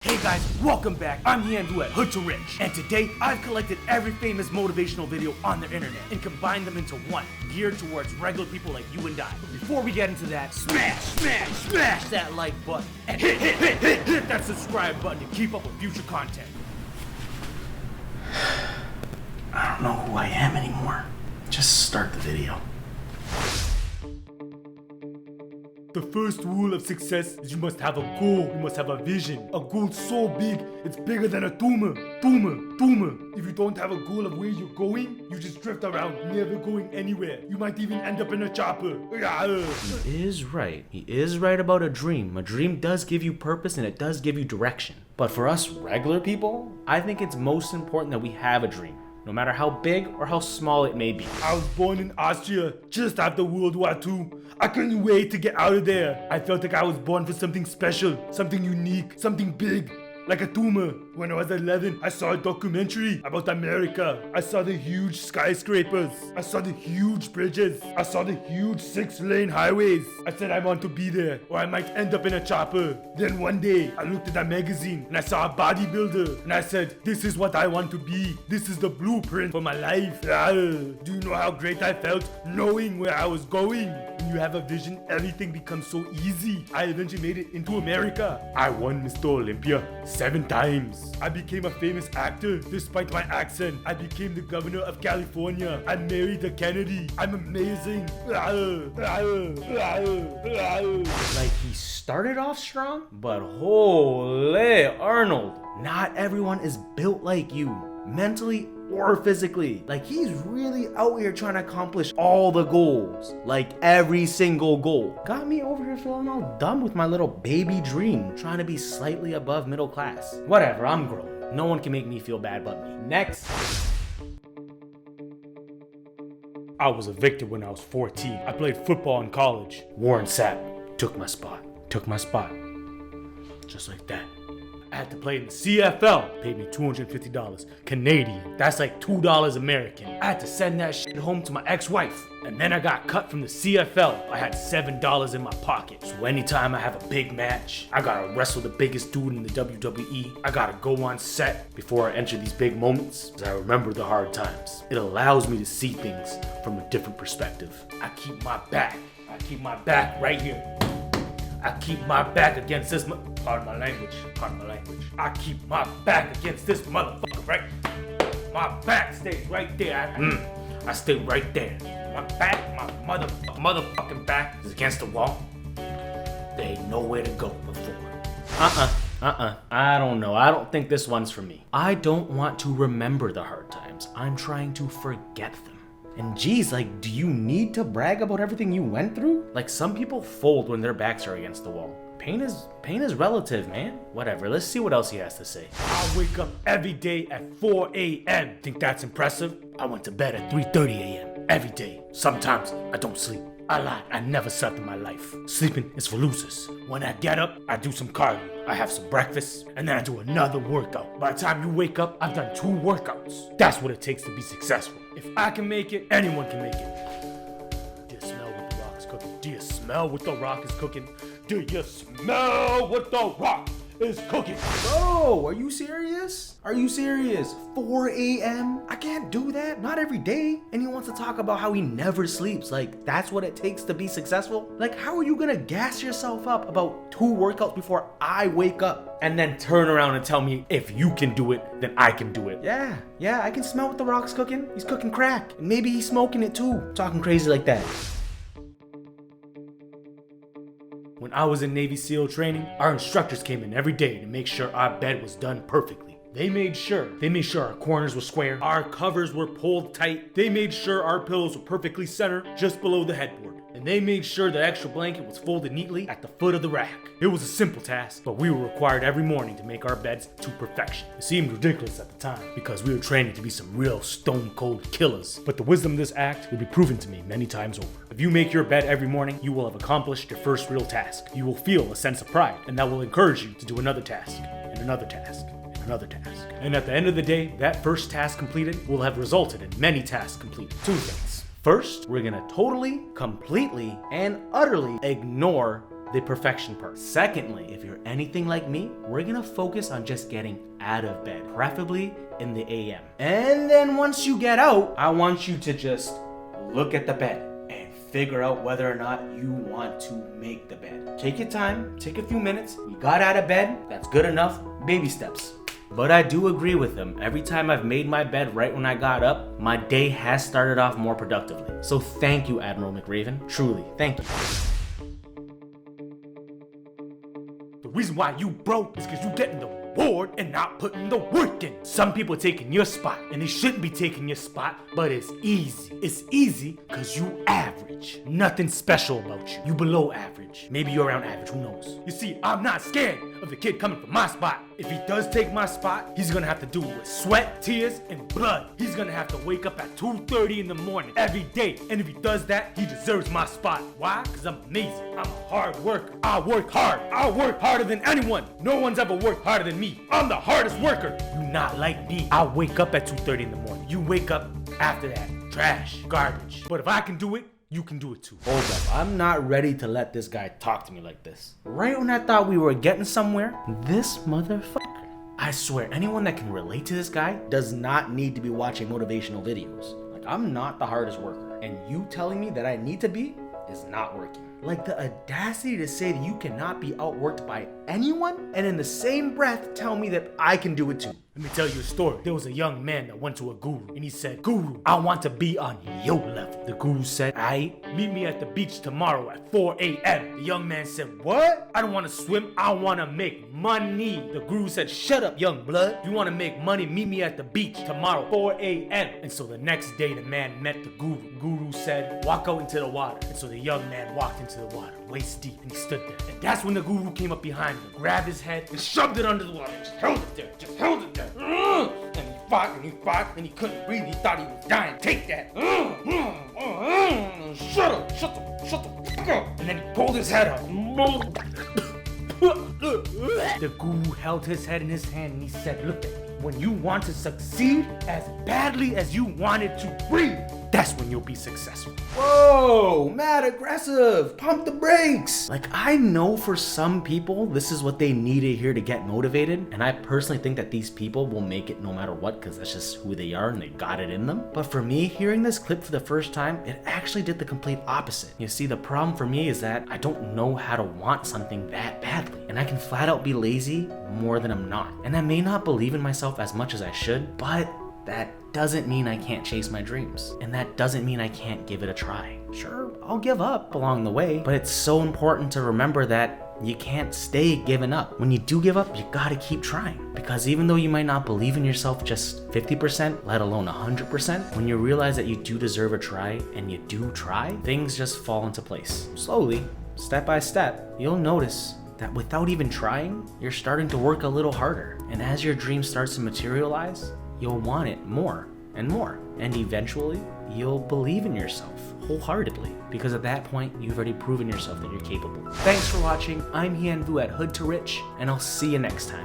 Hey guys, welcome back. I'm Hien at Hood to Rich, and today I've collected every famous motivational video on the internet and combined them into one, geared towards regular people like you and I. But before we get into that, smash that like button and hit that subscribe button to keep up with future content. I don't know who I am anymore. Just start the video. The first rule of success is you must have a goal, you must have a vision. A goal so big, it's bigger than a tumor. If you don't have a goal of where you're going, you just drift around, never going anywhere. You might even end up in a chopper. He is right. He is right about a dream. A dream does give you purpose and it does give you direction. But for us regular people, I think it's most important that we have a dream, no matter how big or how small it may be. I was born in Austria just after World War II. I couldn't wait to get out of there. I felt like I was born for something special, something unique, something big. Like a tumor. When I was 11, I saw a documentary about America. I saw the huge skyscrapers. I saw the huge bridges. I saw the huge 6-lane highways. I said I want to be there, or I might end up in a chopper. Then one day, I looked at a magazine and I saw a bodybuilder. And I said, this is what I want to be. This is the blueprint for my life. Do you know how great I felt knowing where I was going? When you have a vision, everything becomes so easy. I eventually made it into America. I won Mr. Olympia 7 times. I became a famous actor despite my accent. I became the governor of California. I married a Kennedy. I'm amazing. Like he started off strong, but holy Arnold, not everyone is built like you, mentally or physically. Like he's really out here trying to accomplish all the goals, like every single goal. Got me over here feeling all dumb with my little baby dream, trying to be slightly above middle class. Whatever, I'm grown. No one can make me feel bad but me. Next. I was evicted when I was 14. I played football in college. Warren Sapp took my spot. Just like that. I had to play in the CFL. Paid me $250 Canadian. That's like $2 American. I had to send that shit home to my ex-wife. And then I got cut from the CFL. I had $7 in my pocket. So anytime I have a big match, I gotta wrestle the biggest dude in the WWE. I gotta go on set before I enter these big moments, because I remember the hard times. It allows me to see things from a different perspective. I keep my back right here. I keep my back against this pardon my language. I keep my back against this motherfucker, right? My back stays right there. I stay right there. My back, my motherfucking back is against the wall. There ain't nowhere to go before. I don't know. I don't think this one's for me. I don't want to remember the hard times. I'm trying to forget them. And geez, like, do you need to brag about everything you went through? Like, some people fold when their backs are against the wall. Pain is relative, man. Whatever, let's see what else he has to say. I wake up every day at 4 a.m. Think that's impressive? I went to bed at 3:30 a.m. every day. Sometimes I don't sleep. I lied, I never slept in my life. Sleeping is for losers. When I get up, I do some cardio. I have some breakfast, and then I do another workout. By the time you wake up, I've done 2 workouts. That's what it takes to be successful. If I can make it, anyone can make it. Do you smell what the rock is cooking? Do you smell what the rock is cooking? Do you smell what the rock is cooking? Bro, are you serious? 4 a.m.? I can't do that, not every day. And he wants to talk about how he never sleeps. Like, that's what it takes to be successful? Like, how are you gonna gas yourself up about 2 workouts before I wake up and then turn around and tell me if you can do it, then I can do it? Yeah, I can smell what the rock's cooking. He's cooking crack. And maybe he's smoking it too. Talking crazy like that. When I was in Navy SEAL training, our instructors came in every day to make sure our bed was done perfectly. They made sure our corners were square, our covers were pulled tight. They made sure our pillows were perfectly centered just below the headboard. And they made sure the extra blanket was folded neatly at the foot of the rack. It was a simple task, but we were required every morning to make our beds to perfection. It seemed ridiculous at the time, because we were training to be some real stone cold killers. But the wisdom of this act would be proven to me many times over. If you make your bed every morning, you will have accomplished your first real task. You will feel a sense of pride, and that will encourage you to do another task, and another task, and another task. And at the end of the day, that first task completed will have resulted in many tasks completed. 2 things. First, we're gonna totally, completely, and utterly ignore the perfection part. Secondly, if you're anything like me, we're gonna focus on just getting out of bed, preferably in the AM. And then once you get out, I want you to just look at the bed and figure out whether or not you want to make the bed. Take your time, take a few minutes. You got out of bed, that's good enough, baby steps. But I do agree with him. Every time I've made my bed right when I got up, my day has started off more productively. So thank you, Admiral McRaven. Truly, thank you. The reason why you broke is because you getting the reward and not putting the work in. Some people taking your spot, and they shouldn't be taking your spot, but it's easy. It's easy because you average. Nothing special about you. You below average. Maybe you're around average, who knows? You see, I'm not scared of the kid coming from my spot. If he does take my spot, he's gonna have to do it with sweat, tears, and blood. He's gonna have to wake up at 2:30 in the morning every day. And if he does that, he deserves my spot. Why? Because I'm amazing. I'm a hard worker. I work hard. I work harder than anyone. No one's ever worked harder than me. I'm the hardest worker. You not like me. I wake up at 2:30 in the morning. You wake up after that. Trash. Garbage. But if I can do it, you can do it too. Hold up, I'm not ready to let this guy talk to me like this. Right when I thought we were getting somewhere, this motherfucker. I swear, anyone that can relate to this guy does not need to be watching motivational videos. Like, I'm not the hardest worker, and you telling me that I need to be is not working. Like, the audacity to say that you cannot be outworked by anyone, and in the same breath tell me that I can do it too. Let me tell you a story. There was a young man that went to a guru, and he said, "Guru, I want to be on your level." The guru said, meet me at the beach tomorrow at 4 a.m. The young man said, "What? I don't want to swim. I want to make money." The guru said, "Shut up, young blood. If you want to make money, meet me at the beach tomorrow, 4 a.m. And so the next day, the man met the guru. The guru said, "Walk out into the water." And so the young man walked into the water, waist deep, and he stood there. And that's when the guru came up behind him, grabbed his head, and shoved it under the water. Just held it there. And he fought, and he couldn't breathe. He thought he was dying. Take that. Shut up. Fuck up. And then he pulled his head up. The guru held his head in his hand and he said, "Look at me. When you want to succeed as badly as you wanted to breathe, that's when you'll be successful." Whoa, mad aggressive. Pump the brakes. Like, I know for some people, this is what they need to hear to get motivated. And I personally think that these people will make it no matter what, because that's just who they are and they got it in them. But for me, hearing this clip for the first time, it actually did the complete opposite. You see, the problem for me is that I don't know how to want something that badly. And I can flat out be lazy more than I'm not. And I may not believe in myself as much as I should, but that doesn't mean I can't chase my dreams. And that doesn't mean I can't give it a try. Sure, I'll give up along the way, but it's so important to remember that you can't stay giving up. When you do give up, you gotta keep trying. Because even though you might not believe in yourself just 50%, let alone 100%, when you realize that you do deserve a try and you do try, things just fall into place. Slowly, step by step, you'll notice that without even trying, you're starting to work a little harder. And as your dream starts to materialize, you'll want it more and more. And eventually, you'll believe in yourself wholeheartedly. Because at that point, you've already proven yourself that you're capable. Thanks for watching. I'm Hien at Hood to Rich, and I'll see you next time.